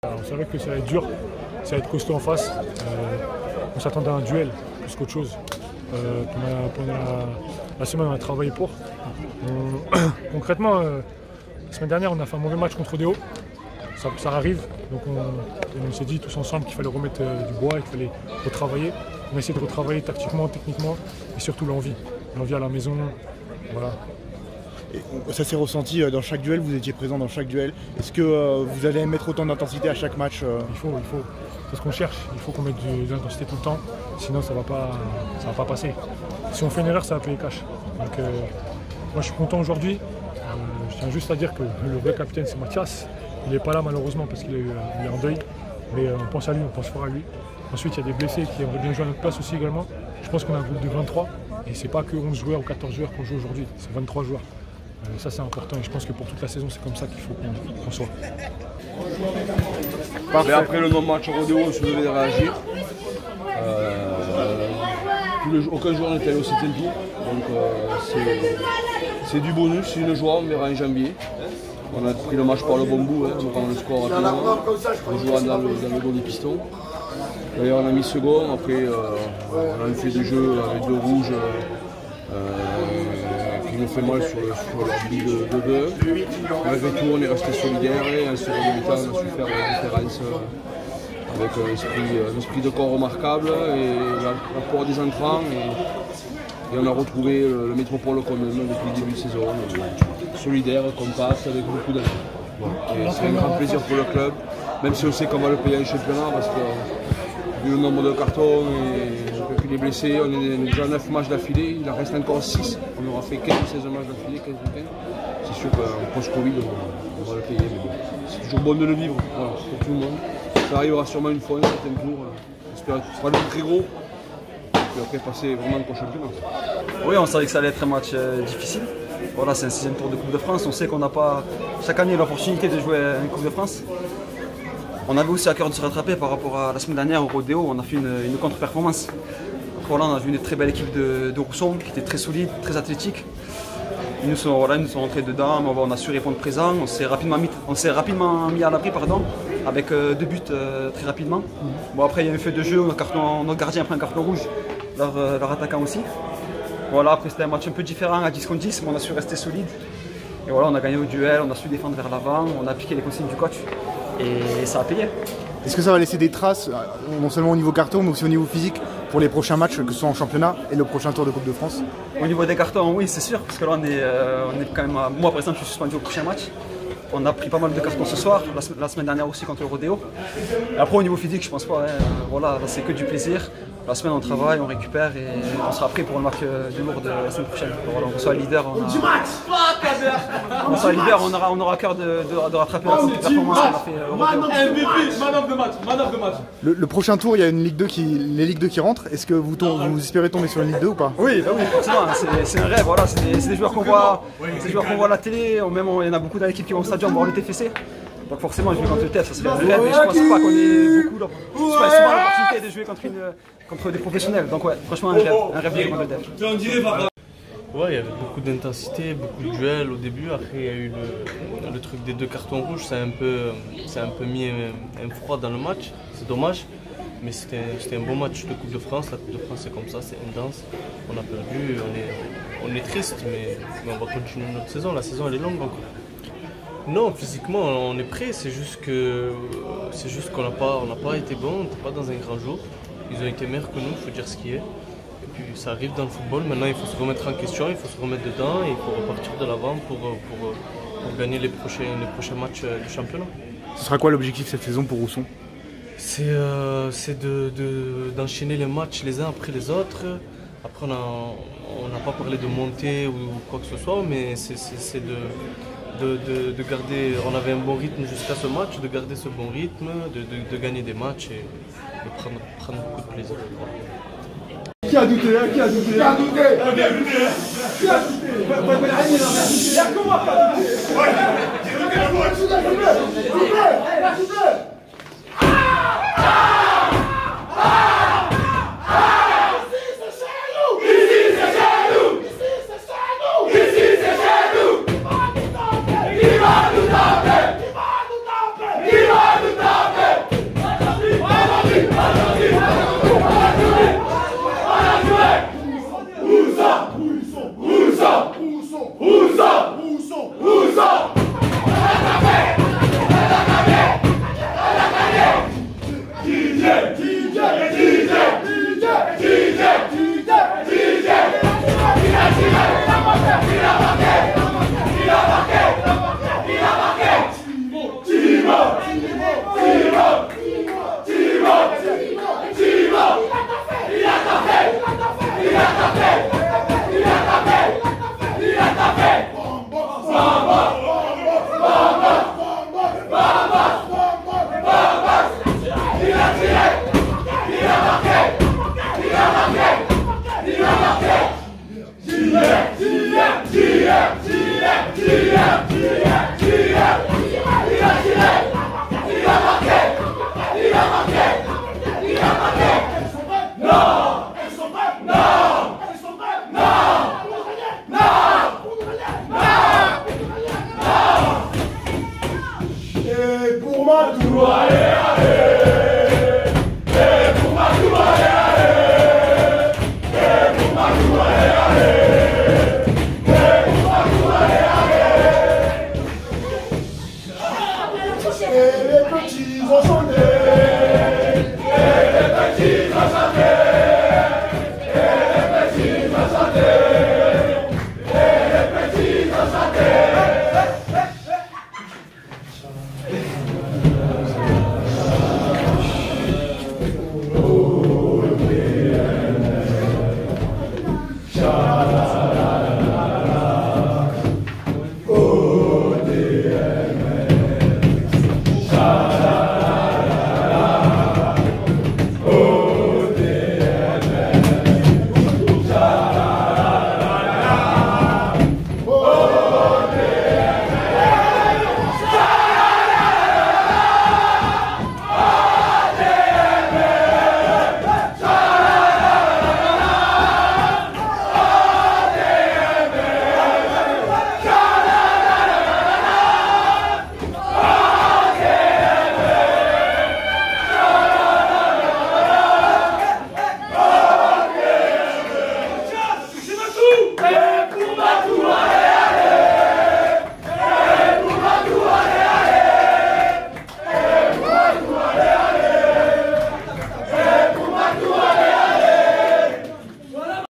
On savait que ça allait être dur, ça allait être costaud en face. On s'attendait à un duel plus qu'autre chose. Pendant la semaine, on a travaillé pour. Concrètement, la semaine dernière, on a fait un mauvais match contre Odeo. Ça arrive, donc on s'est dit tous ensemble qu'il fallait remettre du bois, qu'il fallait retravailler. On a essayé de retravailler tactiquement, techniquement et surtout l'envie. L'envie à la maison, voilà. Et ça s'est ressenti dans chaque duel, vous étiez présent dans chaque duel. Est-ce que vous allez mettre autant d'intensité à chaque match Il faut. C'est ce qu'on cherche. Il faut qu'on mette de l'intensité tout le temps, sinon ça va pas passer. Si on fait une erreur, ça va payer cash. Donc moi je suis content aujourd'hui. Je tiens juste à dire que le vrai capitaine c'est Mathias. Il n'est pas là malheureusement parce qu'il est en deuil. Mais on pense à lui, on pense fort à lui. Ensuite il y a des blessés qui aimeraient bien jouer à notre place aussi également. Je pense qu'on a un groupe de 23 et c'est pas que 11 joueurs ou 14 joueurs qu'on joue aujourd'hui, c'est 23 joueurs. Ça c'est important et je pense que pour toute la saison c'est comme ça qu'il faut qu'on soit. Mais après le non-match au Rodeo, on se devait réagir. Aucun joueur n'était allé au 7e tour, donc c'est du bonus, c'est une joie, on verra en janvier. On a pris le match par le bon bout, hein, on prend le score rapidement, on jouera dans le dos des pistons. D'ailleurs on a mis second, après on a fait des jeux avec le rouge qui nous fait mal sur leur but de 2. Malgré tout on est resté solidaires et en seconde mi-temps on a su faire la différence avec un esprit de corps remarquable et l'apport des entrants et on a retrouvé le métropole qu'on aime depuis le début de saison, solidaire, compact, avec beaucoup d'amis. C'est un grand plaisir pour le club, même si on sait qu'on va le payer en championnat parce que vu le nombre de cartons et les blessés, on est déjà à 9 matchs d'affilée, il en reste encore 6, on aura fait 15-16 matchs d'affilée, 15 week-ends. C'est sûr qu'en post-Covid on va le payer, mais bon, c'est toujours bon de le vivre voilà, pour tout le monde. Ça arrivera sûrement une fois, un certain tour, j'espère que ce sera le très gros. Et après passer vraiment au championnat. Oui, on savait que ça allait être un match difficile. Voilà, c'est un 6e tour de Coupe de France. On sait qu'on n'a pas chaque année l'opportunité de jouer une Coupe de France. On avait aussi à cœur de se rattraper par rapport à la semaine dernière au Rodeo. On a fait une contre-performance. Voilà, on a vu une très belle équipe de Rousson qui était très solide, très athlétique. Ils nous sont rentrés dedans, on a su répondre présent. On s'est rapidement mis à l'abri avec 2 buts très rapidement. Bon, après il y a eu un feu de jeu, notre gardien a pris un carton rouge, leur attaquant aussi. Voilà, après c'était un match un peu différent à 10 contre 10, mais on a su rester solide. Et voilà, on a gagné au duel, on a su défendre vers l'avant, on a appliqué les consignes du coach et ça a payé. Est-ce que ça va laisser des traces, non seulement au niveau carton, mais aussi au niveau physique, pour les prochains matchs, que ce soit en championnat et le prochain tour de Coupe de France? Au niveau des cartons, oui, c'est sûr, parce que là on est quand même. Moi par exemple, je suis suspendu au prochain match. On a pris pas mal de cartons ce soir, la semaine dernière aussi contre le Rodeo. Et après au niveau physique, je pense pas, hein, voilà, c'est que du plaisir. La semaine on travaille, on récupère et on sera prêt pour le match du Lourd de la semaine prochaine. Voilà, on soit leader, on aura à cœur de rattraper la performance qu'on a fait au Rodeo. Le prochain tour, il y a une Ligue 2 les Ligue 2 qui rentrent. Est-ce que vous espérez tomber sur une Ligue 2 ou pas? Oui, bah oui, forcément, c'est un rêve, voilà, c'est des joueurs qu'on voit, à la télé, même il y en a beaucoup dans l'équipe qui vont au stadion voir le TFC. Donc forcément, jouer contre le TF, ça serait un rêve, et je pense pas qu'on ait beaucoup l'opportunité de jouer contre des professionnels. Donc ouais, franchement, un rêve de jouer contre le TF. Ouais, il y avait beaucoup d'intensité, beaucoup de duels au début. Après, il y a eu le truc des 2 cartons rouges, ça a un peu mis un froid dans le match. C'est dommage, mais c'était un bon match de Coupe de France. La Coupe de France, c'est comme ça, c'est intense. On a perdu, on est triste, mais on va continuer notre saison. La saison, elle est longue encore. Non, physiquement, on est prêt. C'est juste qu'on n'a pas été bon. On n'était pas dans un grand jour. Ils ont été meilleurs que nous, il faut dire ce qui est. Et puis ça arrive dans le football. Maintenant, il faut se remettre en question, il faut se remettre dedans et il faut repartir de l'avant pour gagner les prochains matchs du championnat. Ce sera quoi l'objectif cette saison pour Rousson? C'est d'enchaîner les matchs les uns après les autres. Après, on n'a pas parlé de monter ou quoi que ce soit, mais c'est de garder, on avait un bon rythme jusqu'à ce match, de garder ce bon rythme, de gagner des matchs et de prendre beaucoup de plaisir. Qui a douté? Qui a douté? Qui a douté? Qui a douté? Il y a que moi qui a douté. Qui va nous taper? Et les petits enfants